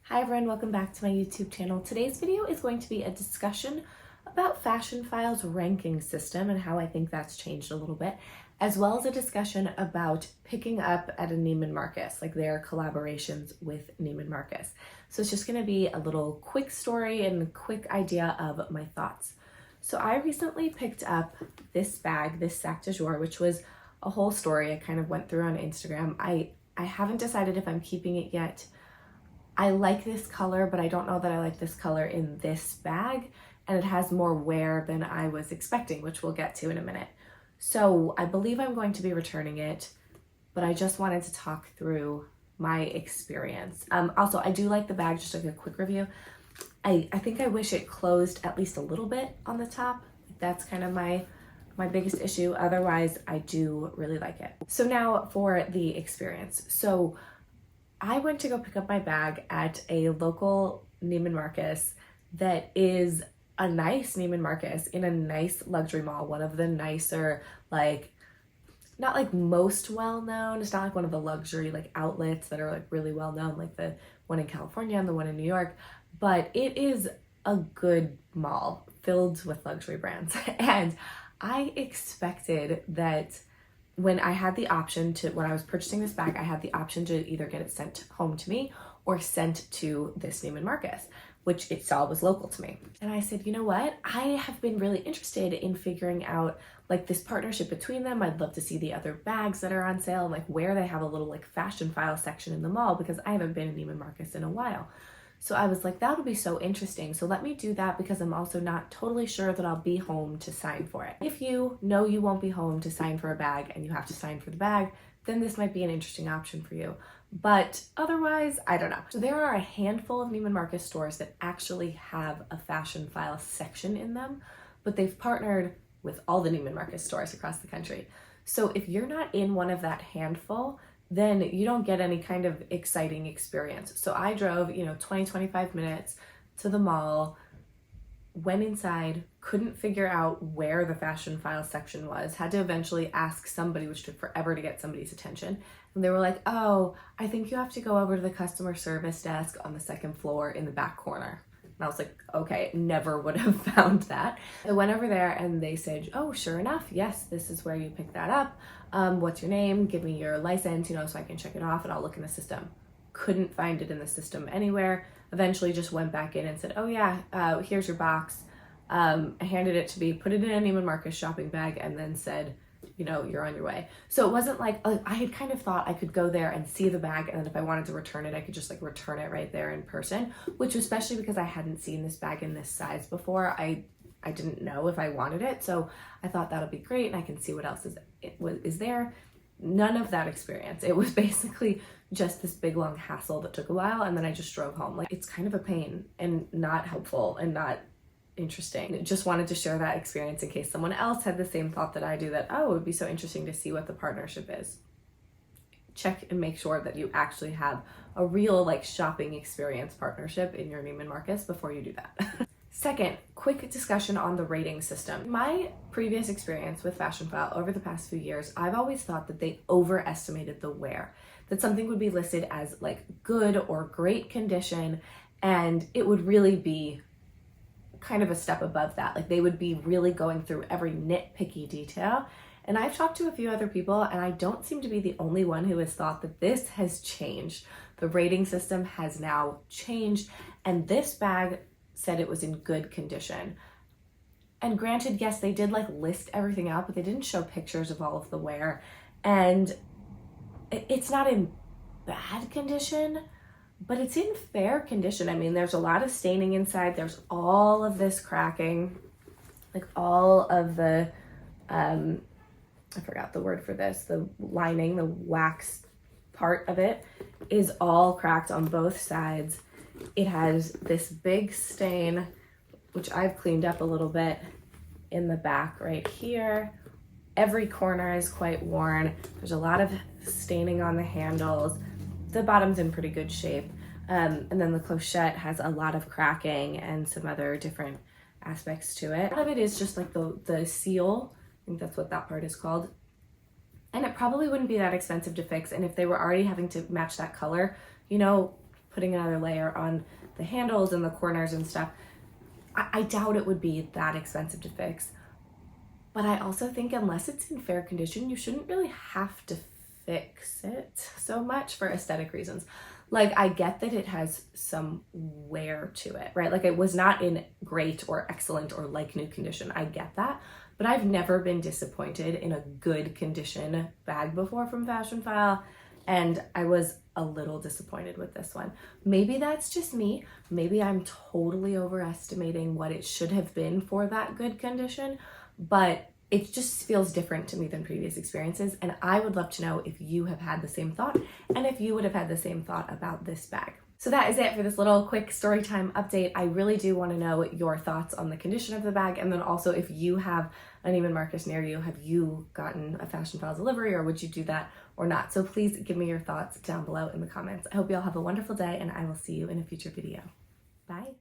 Hi everyone, welcome back to my YouTube channel. Today's video is going to be a discussion about Fashionphile's ranking system and how I think that's changed a little bit, as well as a discussion about picking up at a Neiman Marcus, like their collaborations with Neiman Marcus. So it's just going to be a little quick story and a quick idea of my thoughts. So I recently picked up this bag, this sac de jour, which was a whole story I kind of went through on Instagram. I haven't decided if I'm keeping it yet. I like this color, but I don't know that I like this color in this bag, and it has more wear than I was expecting, which we'll get to in a minute. So I believe I'm going to be returning it, but I just wanted to talk through my experience. Also, I do like the bag, just like a quick review. I think I wish it closed at least a little bit on the top. That's kind of my biggest issue. Otherwise, I do really like it. So now for the experience. So I went to go pick up my bag at a local Neiman Marcus that is a nice Neiman Marcus in a nice luxury mall, one of the nicer, like, not like most well-known, it's not like one of the luxury like outlets that are like really well-known, like the one in California and the one in New York, but it is a good mall filled with luxury brands. And I expected that when I had the option to, when I was purchasing this bag, I had the option to either get it sent home to me or sent to this Neiman Marcus, which it saw was local to me. And I said, you know what? I have been really interested in figuring out like this partnership between them. I'd love to see the other bags that are on sale and like where they have a little like Fashionphile section in the mall, because I haven't been in Neiman Marcus in a while. So I was like, that would be so interesting. So let me do that, because I'm also not totally sure that I'll be home to sign for it. If you know you won't be home to sign for a bag and you have to sign for the bag, then this might be an interesting option for you. But otherwise, I don't know. So there are a handful of Neiman Marcus stores that actually have a Fashionphile section in them, but they've partnered with all the Neiman Marcus stores across the country. So if you're not in one of that handful, then you don't get any kind of exciting experience. So I drove, 20-25 minutes to the mall, went inside, couldn't figure out where the Fashionphile section was, had to eventually ask somebody, which took forever to get somebody's attention. And they were like, oh, I think you have to go over to the customer service desk on the second floor in the back corner. And I was like, okay, never would have found that. I went over there and they said, oh, sure enough, yes, this is where you picked that up. What's your name? Give me your license, so I can check it off and I'll look in the system. Couldn't find it in the system anywhere. Eventually just went back in and said, oh yeah, here's your box. I handed it to me, put it in a Neiman Marcus shopping bag, and then said, you're on your way. So it wasn't like, I had kind of thought I could go there and see the bag, and then if I wanted to return it, I could just like return it right there in person, which especially because I hadn't seen this bag in this size before, I didn't know if I wanted it. So I thought that'll be great and I can see what else is there. None of that experience. It was basically just this big long hassle that took a while, and then I just drove home. Like, it's kind of a pain and not helpful and not interesting. Just wanted to share that experience in case someone else had the same thought that I do, that, oh, it would be so interesting to see what the partnership is. Check and make sure that you actually have a real like shopping experience partnership in your Neiman Marcus before you do that. Second, quick discussion on the rating system. My previous experience with Fashionphile over the past few years, I've always thought that they overestimated the wear, that something would be listed as like good or great condition, and it would really be kind of a step above that. Like, they would be really going through every nitpicky detail. And I've talked to a few other people, and I don't seem to be the only one who has thought that this has changed. The rating system has now changed, and this bag said it was in good condition. And granted, yes, they did like list everything out, but they didn't show pictures of all of the wear. And it's not in bad condition, but it's in fair condition. I mean, there's a lot of staining inside. There's all of this cracking, like all of the, I forgot the word for this, the lining, the wax part of it is all cracked on both sides. It has this big stain, which I've cleaned up a little bit in the back right here. Every corner is quite worn. There's a lot of staining on the handles. The bottom's in pretty good shape. And then the clochette has a lot of cracking and some other different aspects to it. A lot of it is just like the seal. I think that's what that part is called. And it probably wouldn't be that expensive to fix. And if they were already having to match that color, putting another layer on the handles and the corners and stuff, I doubt it would be that expensive to fix. But I also think unless it's in fair condition, you shouldn't really have to fix it so much for aesthetic reasons. Like, I get that it has some wear to it, right? Like, it was not in great or excellent or like new condition. I get that. But I've never been disappointed in a good condition bag before from Fashionphile. And I was a little disappointed with this one. Maybe that's just me. Maybe I'm totally overestimating what it should have been for that good condition. But it just feels different to me than previous experiences. And I would love to know if you have had the same thought and if you would have had the same thought about this bag. So that is it for this little quick story time update. I really do want to know your thoughts on the condition of the bag, and then also if you have a Neiman Marcus near you, have you gotten a Fashionphile delivery, or would you do that or not? So please give me your thoughts down below in the comments. I hope you all have a wonderful day, and I will see you in a future video. Bye.